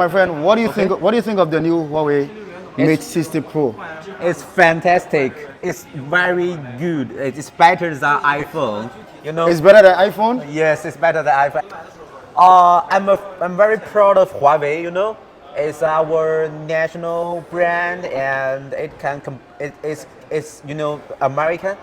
My friend, what do you think? What do you think of the new Huawei Mate 60 Pro? It's fantastic. It's very good. It's better than iPhone. You know. It's better than iPhone. Yes, it's better than iPhone. I'm very proud of Huawei. You know, it's our national brand, and it's American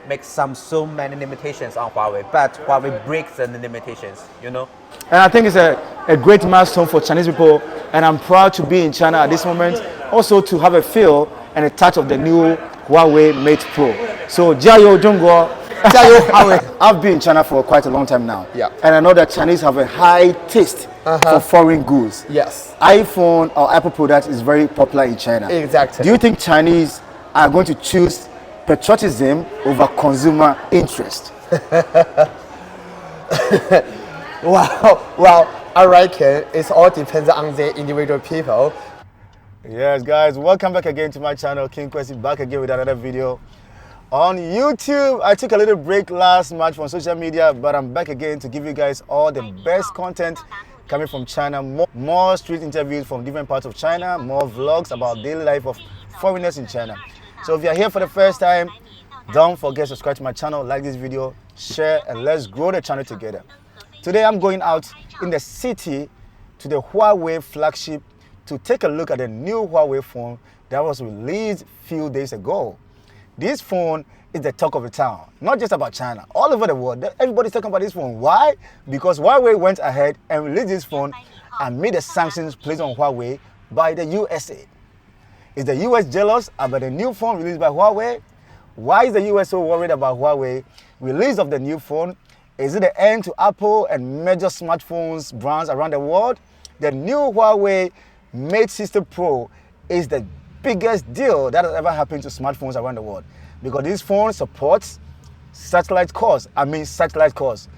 makes so many limitations on Huawei, but Huawei breaks the limitations. You know. And I think it's a great milestone for Chinese people, and I'm proud to be in China at this moment, also to have a feel and a touch of the new Huawei Mate Pro. So, Jiayo Zhongguo, Jiayo Huawei. I've been in China for quite a long time now, and I know that Chinese have a high taste for foreign goods. Yes. iPhone or Apple products is very popular in China. Exactly. Do you think Chinese are going to choose patriotism over consumer interest? Well, I reckon it all depends on the individual people. Yes, guys, welcome back again to my channel, King Kwesi, back again with another video on YouTube. I took a little break last March from social media, but I'm back again to give you guys all the best content coming from China, more street interviews from different parts of China, more vlogs about daily life of foreigners in China. So if you're here for the first time, don't forget to subscribe to my channel, like this video, share, and let's grow the channel together. Today I'm going out in the city to the Huawei flagship to take a look at the new Huawei phone that was released a few days ago. This phone is the talk of the town, not just about China, all over the world. Everybody's talking about this phone. Why? Because Huawei went ahead and released this phone and made the sanctions placed on Huawei by the USA. Is the US jealous about the new phone released by Huawei? Why is the US so worried about Huawei release of the new phone? Is it the end to Apple and major smartphones brands around the world? The new Huawei Mate 60 Pro is the biggest deal that has ever happened to smartphones around the world, because this phone supports satellite calls. Satellite calls.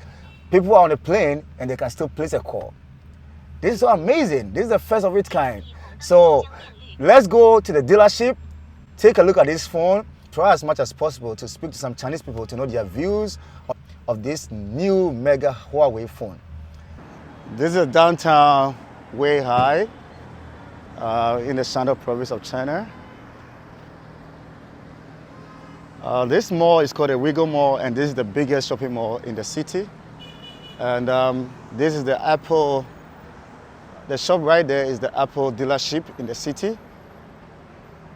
People are on a plane and they can still place a call. This is so amazing. This is the first of its kind. So let's go to the dealership, take a look at this phone, try as much as possible to speak to some Chinese people to know their views of this new mega Huawei phone. This is downtown Weihai in the Shandong province of China. This mall is called the Wiggle Mall, and this is the biggest shopping mall in the city. And this is the Apple, the shop right there is the Apple dealership in the city.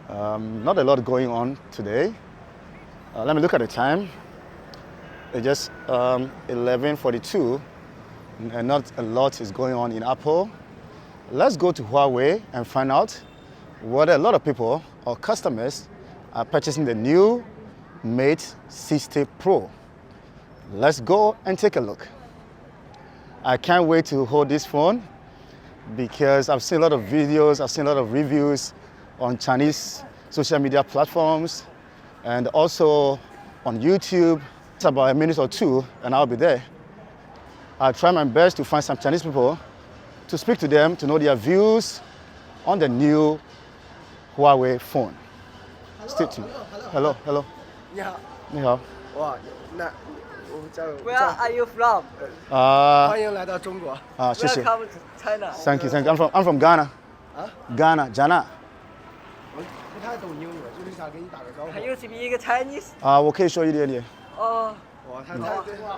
Not a lot going on today. Let me look at the time. It's just 11:42, and not a lot is going on in Apple. Let's go to Huawei and find out whether a lot of people or customers are purchasing the new Mate 60 Pro. Let's go and take a look. I can't wait to hold this phone because I've seen a lot of videos, I've seen a lot of reviews on Chinese social media platforms and also on YouTube. It's about a minute or two and I'll be there. I'll try my best to find some Chinese people to speak to them, to know their views on the new Huawei phone. Stay tuned. Hello, hello. 你好，你好。哇，那我们叫 Where are you from? 欢迎来到中国。谢谢。 Welcome to China. Thank you, thank you. I'm from Ghana. 啊 Ghana, Ghana. 我不太懂英文，就是想跟你打个招呼。 Can you speak Chinese? 我可以说一点点。Oh, 哇，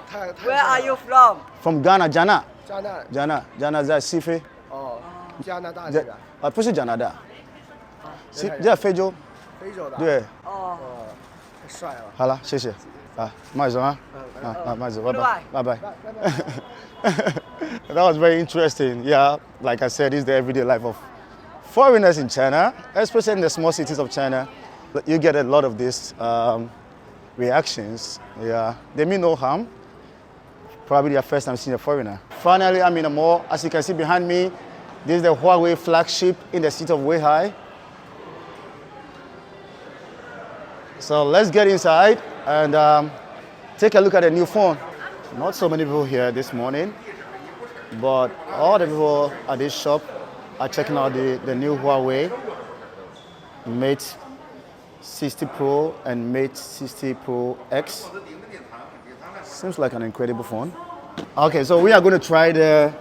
太 where are you from? From Ghana, Ghana. 加拿大 在西非。哦，加拿大这边，不是加拿大。在非洲。非洲的。对。Oh, 太帅了。好了，谢谢。慢走啊。慢走，拜拜，拜拜。That was very interesting. Yeah, like I said, it's the everyday life of foreigners in China, especially in the small cities of China. You get a lot of these reactions. Yeah, they mean no harm. Probably their first time seeing a foreigner. Finally, I'm in a mall. As you can see behind me, this is the Huawei flagship in the city of Weihai. So let's get inside and take a look at the new phone. Not so many people here this morning, but all the people at this shop are checking out the new Huawei Mate 60 Pro and Mate 60 Pro X. Seems like an incredible phone. Okay, so we are going to try the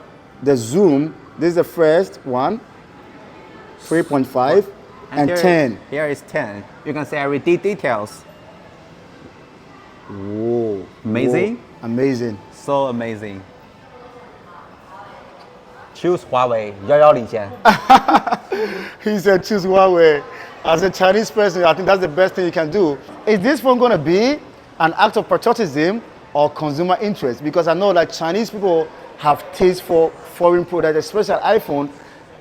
zoom. This is the first one. 3.5, and here, 10. Here is 10. You can see every details. Whoa. Amazing. Whoa. Amazing. So amazing. Choose Huawei, 遥遥领先. He said choose Huawei. As a Chinese person, I think that's the best thing you can do. Is this phone going to be an act of patriotism or consumer interest? Because I know that Chinese people have taste for foreign products, especially iPhone.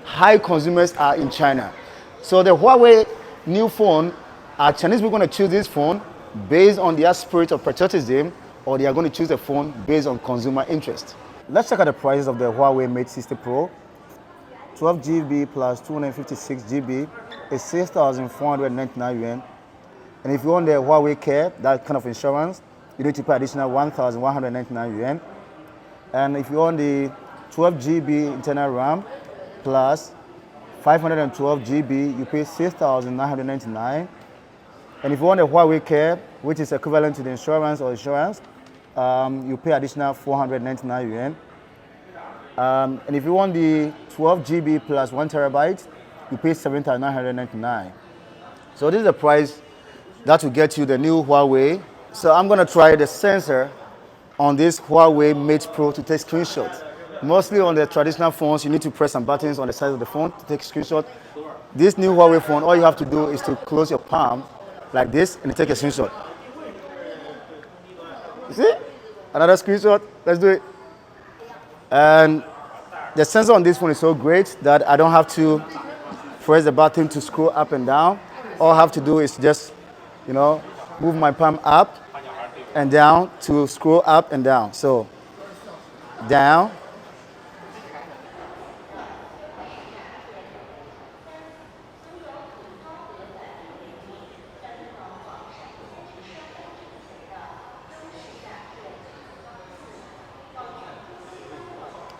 High consumers are in China. So the Huawei new phone, are Chinese people going to choose this phone based on their spirit of patriotism, or they are going to choose a phone based on consumer interest? Let's check out the prices of the Huawei Mate 60 Pro. 12 GB plus 256 GB is 6,499 yuan. And if you want the Huawei Care, that kind of insurance, you need to pay additional 1,199 yuan. And if you want the 12 GB internal RAM plus 512 GB, you pay 6,999. And if you want the Huawei Care, which is equivalent to the insurance, you pay additional 499 yuan. And if you want the 12 GB plus 1 terabyte, you pay 7,999. So this is the price that will get you the new Huawei. So I'm going to try the sensor on this Huawei Mate Pro to take screenshots. Mostly on the traditional phones, you need to press some buttons on the side of the phone to take screenshot. This new Huawei phone, all you have to do is to close your palm like this and take a screenshot. You see? Another screenshot. Let's do it. And the sensor on this phone is so great that I don't have to press the button to scroll up and down. All I have to do is just, move my palm up and down to scroll up and down. So, down.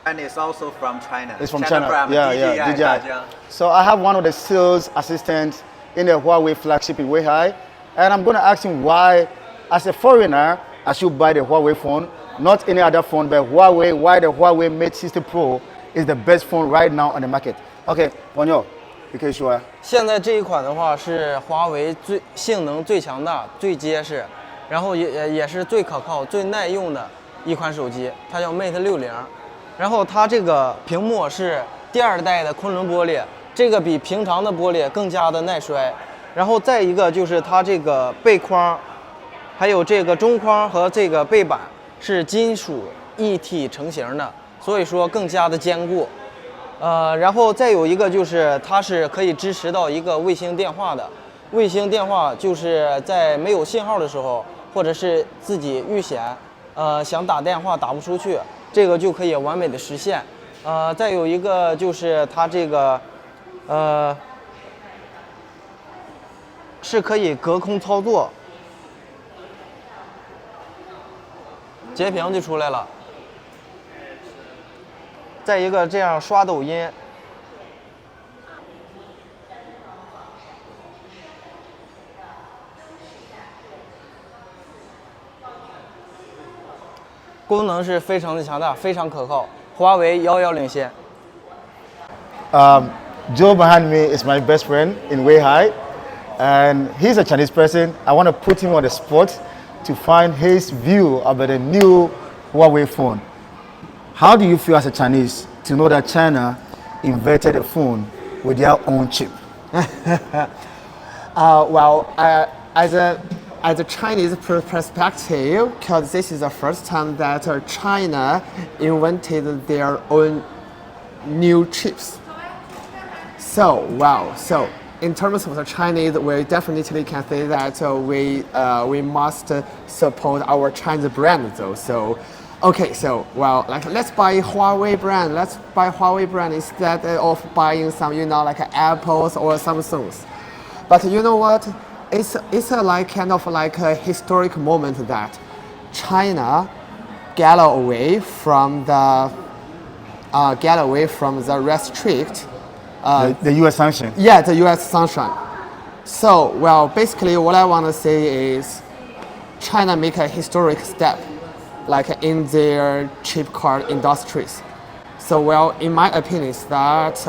And it's also from China. It's from China. Brand, Yeah, DJI. So I have one of the sales assistants in the Huawei flagship in Weihai, and I'm going to ask him why, as a foreigner, I should buy the Huawei phone, not any other phone, but Huawei. Why the Huawei Mate 60 Pro is the best phone right now on the market? Okay, Bonyo, 你可以说啊。现在这一款的话是华为性能最强大、最结实，然后也是最可靠、最耐用的一款手机，它叫 Mate 60。然后它这个屏幕是第2代的昆仑玻璃，这个比平常的玻璃更加的耐摔。然后再一个就是它这个背框，还有这个中框和这个背板是金属一体成型的，所以说更加的坚固。然后再有一个就是它是可以支持到一个卫星电话的。卫星电话就是在没有信号的时候，或者是自己遇险，想打电话打不出去。这个就可以完美的实现，再有一个就是它这个，是可以隔空操作，截屏就出来了。再一个这样刷抖音，功能是非常的强大，非常可靠，华为遥遥领先。Joe behind me is my best friend in Weihai, and he's a Chinese person. I want to put him on the spot to find his view about the new Huawei phone. How do you feel as a Chinese to know that China invented a phone with their own chip? As a Chinese perspective, because this is the first time that China invented their own new chips. So in terms of the Chinese, we definitely can say that we must support our Chinese brand though. So let's buy Huawei brand. Let's buy Huawei brand instead of buying some Apples or Samsungs. But you know what? It's kind of like a historic moment that China get away from the restrict. The U.S. sanction. Yeah, the U.S. sanction. So basically, what I want to say is, China make a historic step, in their chip card industries. So in my opinion, is that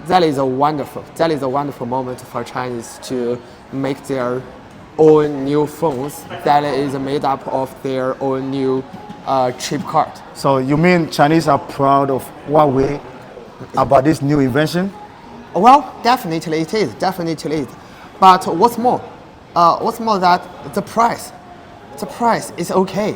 that is a wonderful moment for Chinese to make their own new phones that is made up of their own new chip card. So you mean Chinese are proud of Huawei about this new invention? Well, definitely it is. But what's more that the price is okay.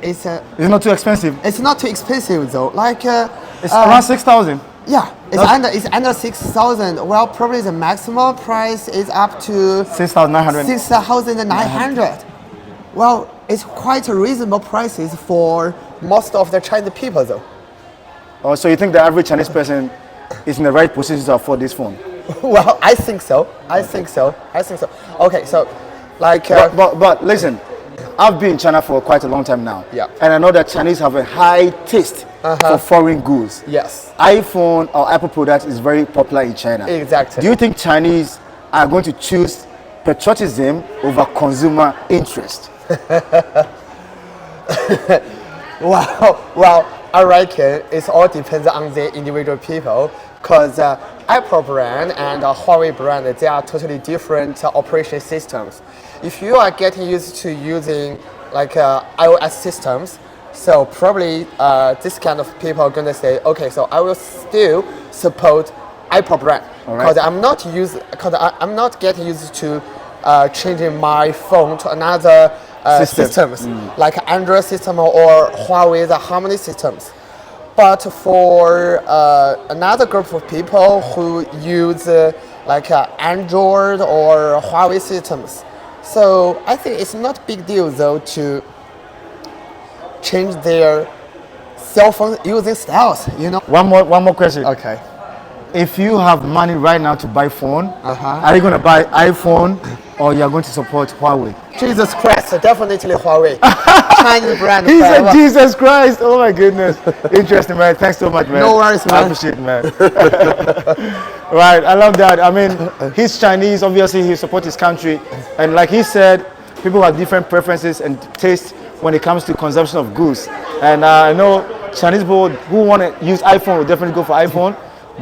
It's Not too expensive. it's not too expensive though. Like It's around 6,000. yeah, it's under 6,000. Well, probably the maximum price is up to 6,900. 6,900. Well, it's quite a reasonable prices for most of the Chinese people though. Oh, so you think the average Chinese person is in the right position to afford this phone? Well, I think so. Okay, so like But listen, I've been in China for quite a long time now. Yeah. And I know that Chinese have a high taste for foreign goods. yes, iPhone or Apple products is very popular in China. Exactly. Do you think Chinese are going to choose patriotism over consumer interest? well, I reckon it all depends on the individual people, because Apple brand and Huawei brand, they are totally different operation systems. If you are getting used to using like iOS systems, so probably this kind of people are gonna say, okay, so I will still support Apple brand because I'm not getting used to changing my phone to another systems like Android system or Huawei the Harmony systems. But for another group of people who use like Android or Huawei systems, so I think it's not a big deal though to change their cell phone using styles. One more question. Okay. If you have money right now to buy phone, are you going to buy iPhone or you are going to support Huawei? Jesus Christ, definitely Huawei. Chinese brand. He said forever. Jesus Christ. Oh my goodness. Interesting, man. Thanks so much, man. No worries, man. I appreciate it, man. Right, I love that. I mean, he's Chinese. Obviously, he supports his country. And like he said, people have different preferences and tastes when it comes to consumption of goods. And I know Chinese people who want to use iPhone will definitely go for iPhone.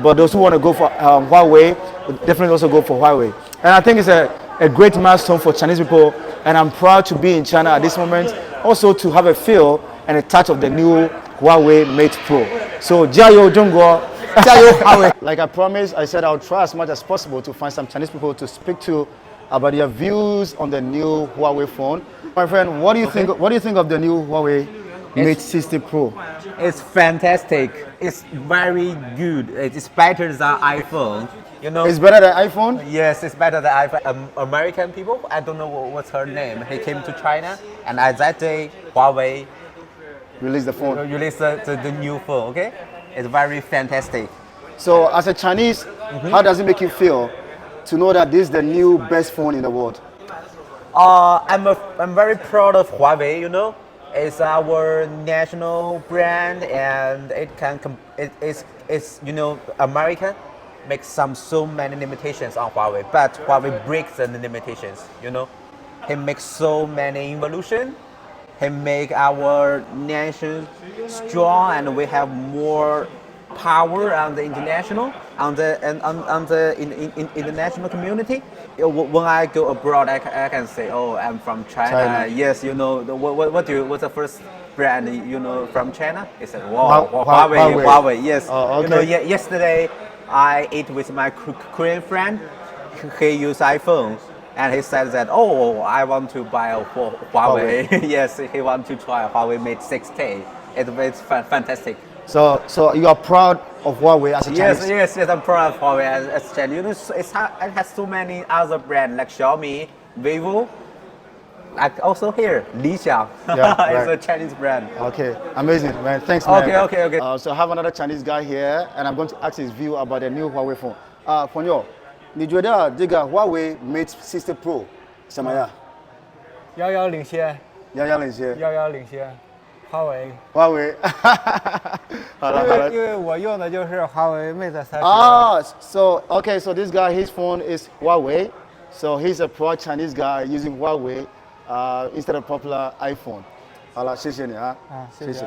But those who want to go for Huawei will definitely also go for Huawei. And I think it's a great milestone for Chinese people. And I'm proud to be in China at this moment. Also to have a feel and a touch of the new Huawei Mate Pro. So, jiayo Zhongguo. Jiayo Huawei. Like I promised, I said I'll try as much as possible to find some Chinese people to speak to about their views on the new Huawei phone. My friend, what do you think? What do you think of the new Huawei Mate 60 Pro? It's fantastic. It's very good. It's better than iPhone. It's better than iPhone? Yes, it's better than iPhone. American people, I don't know what's her name. He came to China, and at that day, Huawei Release the phone. released the new phone. Okay, it's very fantastic. So, as a Chinese, how does it make you feel to know that this is the new best phone in the world? I'm very proud of Huawei. It's our national brand, and it's American makes so many limitations on Huawei, but Huawei breaks the limitations. He makes so many evolution. He make our nation strong, and we have more power on the international, on the international community. When I go abroad, I can say, oh, I'm from China. Yes, what's the first brand from China? It's Huawei. Huawei. Yes. Oh, okay. Yesterday I ate with my Korean friend. He used iPhone, and he said that, oh, I want to buy a Huawei. Yes, he want to try a Huawei Mate 6K. It's fantastic. So you are proud of Huawei as a Chinese? Yes, I'm proud of Huawei as a Chinese. It has so many other brands like Xiaomi, Vivo, like also here, Lixiang. It's a Chinese brand. Okay, amazing, man. Thanks, man. Okay. So I have another Chinese guy here, and I'm going to ask his view about the new Huawei phone. 朋友，你觉得这个华为 Mate 60 Pro 怎么样？遥遥领先，华为。华为，好了。因为我用的就是华为 Mate 30。So this guy, his phone is Huawei. So he's a proud Chinese guy using Huawei instead of popular iPhone. 好了，谢谢你啊。谢谢。